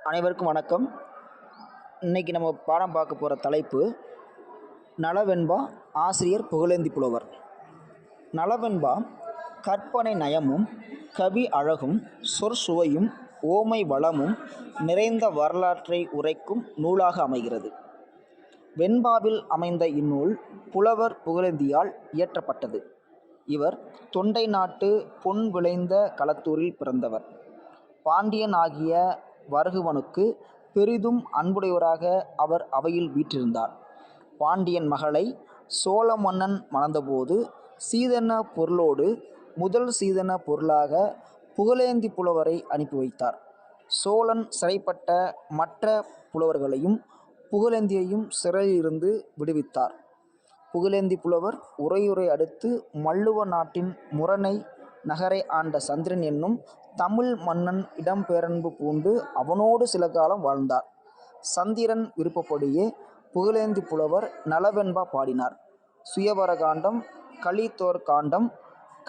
அனைவருக்கும் வணக்கம். இன்னைக்கு நம்ம பாடம் பார்க்க போகிற தலைப்பு நளவெண்பா. ஆசிரியர் புகழேந்தி புலவர். நளவெண்பா கற்பனை நயமும் கவி அழகும் சொற்சுவையும் ஓமை வளமும் நிறைந்த வரலாற்றை உரைக்கும் நூலாக அமைகிறது. வெண்பாவில் அமைந்த இந்நூல் புலவர் புகழேந்தியால் இயற்றப்பட்டது. இவர் தொண்டை நாட்டு பொன் விளைந்த களத்தூரில் பிறந்தவர். பாண்டியன் ஆகிய வருகுவனுக்கு பெரிதும் அன்புடையவராக அவர் அவையில் வீற்றிருந்தார். பாண்டியன் மகளை சோழ மன்னன் மணந்தபோது சீதன பொருளோடு முதல் சீதன பொருளாக புகழேந்தி புலவரை அனுப்பி வைத்தார். சோழன் சிறைப்பட்ட மற்ற புலவர்களையும் புகழேந்தியையும் சிறையிலிருந்து விடுவித்தார். புகழேந்தி புலவர் உறையூரை அடுத்து மல்லுவ நாட்டின் முரணை நகரை ஆண்ட சந்திரன் என்னும் தமிழ் மன்னன் இடம்பெயர்ந்து பூண்டு அவனோடு சில காலம் வாழ்ந்தார். சந்திரன் விருப்பப்படியே புகழேந்தி புலவர் நளவெண்பா பாடினார். சுயவர காண்டம், கலித்தோர் காண்டம்,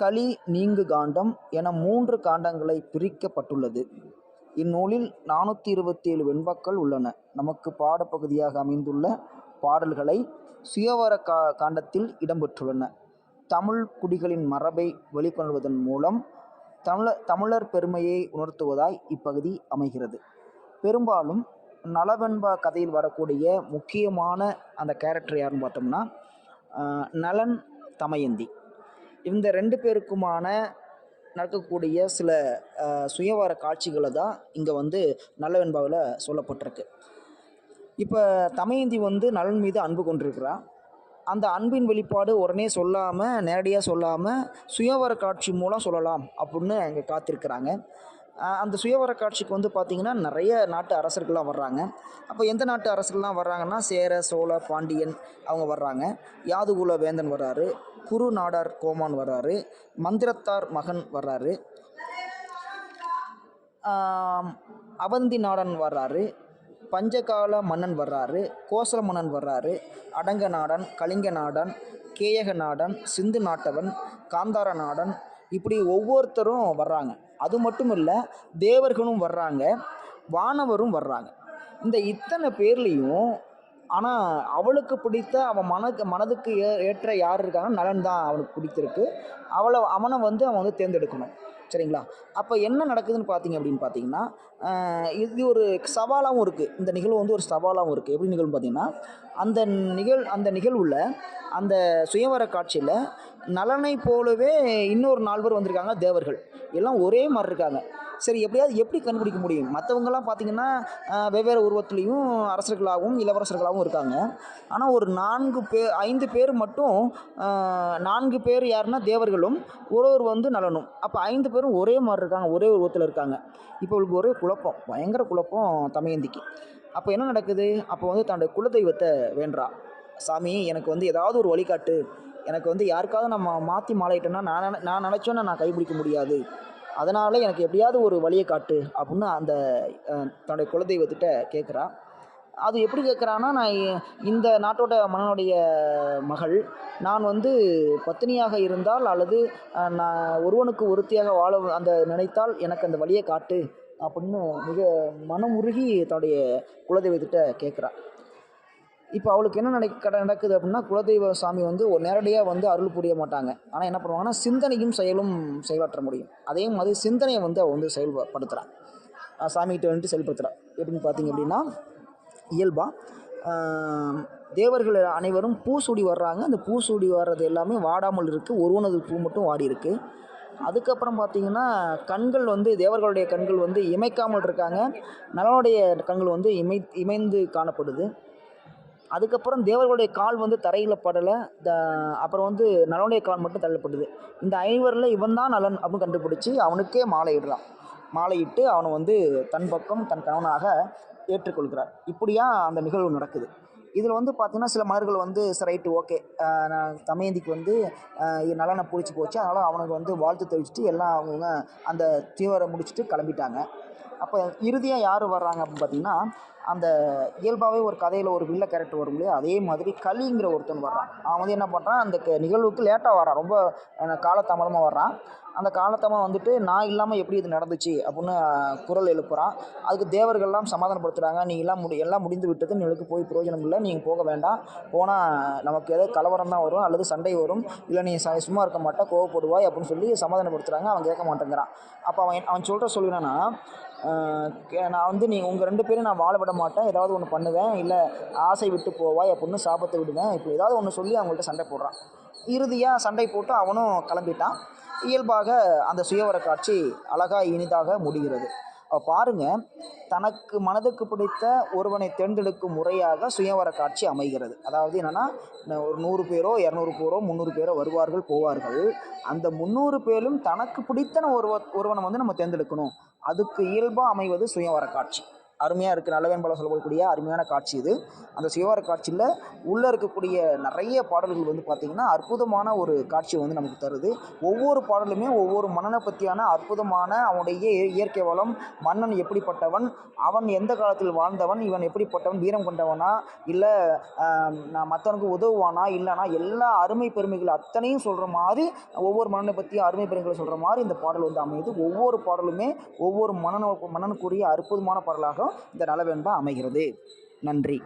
களி நீங்கு காண்டம் என 3 காண்டங்களை பிரிக்கப்பட்டுள்ளது. இந்நூலில் 427 வெண்பாக்கள் உள்ளன. நமக்கு பாடப்பகுதியாக அமைந்துள்ள பாடல்களை சுயவர காண்டத்தில் இடம்பெற்றுள்ளன. தமிழ் குடிகளின் மரபை வெளிக்கொணர்வதன் மூலம் தமிழர் பெருமையை உணர்த்துவதாய் இப்பகுதி அமைகிறது. பெரும்பாலும் நளவெண்பா கதையில் வரக்கூடிய முக்கியமான அந்த கேரக்டர் யாருன்னு பார்த்தோம்னா நளன், தமயந்தி. இந்த 2 பேருக்குமான நடக்கக்கூடிய சில சுயவர காட்சிகளை தான் இங்கே நளவெண்பாவில் சொல்லப்பட்டிருக்கு. இப்போ தமயந்தி நளன் மீது அன்பு கொண்டிருக்கிறார். அந்த அன்பின் வெளிப்பாடு உடனே சொல்லாமல், நேரடியாக சொல்லாமல் சுயவர காட்சி மூலம் சொல்லலாம் அப்படின்னு அங்கே காத்திருக்கிறாங்க. அந்த சுயவர காட்சிக்கு பார்த்திங்கன்னா நிறைய நாட்டு அரசர்கள்லாம் வர்றாங்க. அப்போ எந்த நாட்டு அரசர்கள்லாம் வர்றாங்கன்னா சேர, சோழ, பாண்டியன் அவங்க வர்றாங்க. யாதுகுல வேந்தன் வர்றாரு, குரு நாடார் கோமான் வர்றாரு, மந்திரத்தார் மகன் வர்றாரு, அவந்தி நாடன் வர்றாரு, பஞ்சகால மன்னன் வர்றாரு, கோசல மன்னன் வர்றாரு, அடங்க நாடன், கலிங்க நாடன், கேயக நாடன், சிந்து நாட்டவன், காந்தார நாடன், இப்படி ஒவ்வொருத்தரும் வர்றாங்க. அது மட்டும் இல்லை, தேவர்களும் வர்றாங்க, வானவரும் வர்றாங்க. இந்த இத்தனை பேர்லேயும் ஆனால் அவளுக்கு பிடித்த அவன் மனதுக்கு ஏற்ற யார் இருக்காங்க, நலன் தான் அவனுக்கு பிடித்திருக்கு. அவனை அவன் தேர்ந்தெடுக்கணும். சரிங்களா? அப்போ என்ன நடக்குதுன்னு பார்த்தீங்கன்னா இது ஒரு சவாலாகவும் இருக்குது. இந்த நிகழ்வு ஒரு சவாலாகவும் இருக்குது. எப்படி நிகழ்வுன்னு பார்த்தீங்கன்னா அந்த நிகழ்வில் அந்த சுயவர காட்சியில் நலனை போலவே இன்னொரு 4 பேர் வந்திருக்காங்க, தேவர்கள். எல்லாம் ஒரே மாதிரி இருக்காங்க. சரி, எப்படி கண்டுபிடிக்க முடியும்? மற்றவங்கெல்லாம் பார்த்திங்கன்னா வெவ்வேறு உருவத்துலேயும் அரசர்களாகவும் இளவரசர்களாகவும் இருக்காங்க. ஆனால் ஒரு 5 பேர் மட்டும் 4 பேர் யாருன்னா தேவர்களும், ஒருவர் நலனும். அப்போ 5 பேரும் ஒரே மாதிரி இருக்காங்க, ஒரே உருவத்தில் இருக்காங்க. இப்போ அவளுக்கு ஒரே குழப்பம், பயங்கர குழப்பம் தமயந்திக்கு. அப்போ என்ன நடக்குது? அப்போ தன்னுடைய குலதெய்வத்தை வேண்டா. சாமி, எனக்கு ஏதாவது ஒரு வழிகாட்டு. எனக்கு யாருக்காவது நம்ம மாற்றி மாலையிட்டேன்னா நான் நினச்சோன்னா நான் கைப்பிடிக்க முடியாது. அதனால் எனக்கு எப்படியாவது ஒரு வழியை காட்டு அப்படின்னு அந்த தன்னுடைய குலதெய்வத்திட்ட கேட்குறா. அது எப்படி கேட்குறான்னா, நான் இந்த நாட்டோட மன்னனுடைய மகள், நான் பத்தினியாக இருந்தால் அல்லது நான் ஒருவனுக்கு ஒருத்தியாக வாழ நினைத்தால் எனக்கு அந்த வழியை காட்டு அப்படின்னு மிக மனமுருகி தன்னுடைய குலதெய்வத்திட்ட கேட்குறா. இப்போ அவளுக்கு என்ன நடக்குது அப்படின்னா, குலதெய்வ சாமி ஒரு நேரடியாக அருள் புரிய மாட்டாங்க. ஆனால் என்ன பண்ணுவாங்கன்னா, சிந்தனையும் செயலும் செயலாற்ற முடியும். அதே மாதிரி சிந்தனையை அவள் செயல்படுத்துகிறான். சாமிகிட்ட செயல்படுத்துகிறான். எப்படின்னு பார்த்தீங்க அப்படின்னா, இயல்பாக தேவர்கள் அனைவரும் பூசூடி வர்றாங்க. அந்த பூசூடி வர்றது எல்லாமே வாடாமல் இருக்குது. ஒருவனது பூ மட்டும் வாடி இருக்குது. அதுக்கப்புறம் பார்த்திங்கன்னா கண்கள் தேவர்களுடைய கண்கள் இமைக்காமல் இருக்காங்க. நலனுடைய கண்கள் இமைந்து காணப்படுது. அதுக்கப்புறம் தேவர்களுடைய கால் தரையில் படலை. அப்புறம் நலனுடைய கால் மட்டும் தள்ளப்படுது. இந்த 5 இவன் தான் நலன் அப்படின்னு கண்டுபிடிச்சி அவனுக்கே மாலையிடுறான். மாலையிட்டு அவனை தன் பக்கம் தன் கணவனாக ஏற்றுக்கொள்கிறார். இப்படியா அந்த நிகழ்வு நடக்குது. இதில் பார்த்திங்கன்னா சில மன்னர்கள் ரைட்டு, ஓகே, தமயந்திக்கு நலனை பிடிச்சி போச்சு, அதனால் அவனுக்கு வாழ்த்து தெரிவிச்சுட்டு எல்லாம் அவங்க அந்த தீவிரம் முடிச்சுட்டு கிளம்பிட்டாங்க. அப்போ இறுதியாக யார் வர்றாங்க அப்படின்னு பார்த்தீங்கன்னா, அந்த இயல்பாகவே ஒரு கதையில் ஒரு வில்ல கேரக்டர் வரும் இல்லையா, அதே மாதிரி கலிங்கிற ஒருத்தன் வர்றான். அவன் வந்து என்ன பண்ணுறான், அந்த நிகழ்வுக்கு லேட்டாக வரான், ரொம்ப காலதாமதமாக வர்றான். அந்த காலத்தாமதம் வந்துட்டு நான் இல்லாமல் எப்படி இது நடந்துச்சு அப்படின்னு குரல் எழுப்புறான். அதுக்கு தேவர்கள்லாம் சமாதானப்படுத்துகிறாங்க, நீ எல்லாம் முடிந்து விட்டது, நீங்களுக்கு போய் பிரயோஜனம் இல்லை, நீங்கள் போக வேண்டாம், போனால் நமக்கு ஏதாவது கலவரம் தான் வரும் அல்லது சண்டை வரும், இல்லை நீ சும்மா இருக்க மாட்டா, கோவப்படுவாய் அப்படின்னு சொல்லி சமாதானப்படுத்துகிறாங்க. அவன் கேட்க மாட்டேங்கிறான். அப்போ அவன் சொல்கிற சொல்லுனா, நான் வந்து உங்கள் 2 பேரும் நான் வாழ விட மாட்டேன், ஏதாவது ஒன்று பண்ணுவேன், இல்லை ஆசை விட்டு போவாய் அப்படின்னு சாபத்தை விடுவேன், இப்போ ஏதாவது ஒன்று சொல்லி அவங்கள்ட்ட சண்டை போடுறான். இறுதியாக சண்டை போட்டு அவனும் கிளம்பிட்டான். இயல்பாக அந்த சுயவர காட்சி அழகாக இனிதாக முடிகிறது. பாருங்கள், தனக்கு மனதுக்கு பிடித்த ஒருவனை தேர்ந்தெடுக்கும் முறையாக சுயவர காட்சி அமைகிறது. அதாவது என்னென்னா, ஒரு 100 பேரோ 200 பேரோ 300 பேரோ வருவார்கள் போவார்கள். அந்த 300 பேரும் தனக்கு பிடித்தன ஒருவனை வந்து நம்ம தேர்ந்தெடுக்கணும். அதுக்கு இயல்பாக அமைவது சுயவர காட்சி. அருமையாக இருக்குது. நல்லவேன்பலம் சொல்லக்கூடிய அருமையான காட்சி இது. அந்த சுயவர காட்சியில் உள்ளே இருக்கக்கூடிய நிறைய பாடல்கள் வந்து பார்த்திங்கன்னா அற்புதமான ஒரு காட்சியை வந்து நமக்கு தருது. ஒவ்வொரு பாடலுமே ஒவ்வொரு மன்னனை பற்றியான அற்புதமான, அவனுடைய இயற்கை வளம், மன்னன் எப்படிப்பட்டவன், அவன் எந்த காலத்தில் வாழ்ந்தவன், இவன் எப்படிப்பட்டவன், வீரம் கொண்டவனா, இல்லை நான் மற்றவனுக்கு உதவுவானா இல்லைனா, எல்லா அருமை பெருமைகள் அத்தனையும் சொல்கிற மாதிரி, ஒவ்வொரு மன்னனை பற்றியும் அருமை பெருமைகளை சொல்கிற மாதிரி இந்த பாடல் வந்து அமையுது. ஒவ்வொரு பாடலுமே ஒவ்வொரு மன்னனுக்குரிய அற்புதமான பாடலாக இந்த நலவேண்பா அமைகிறது. நன்றி.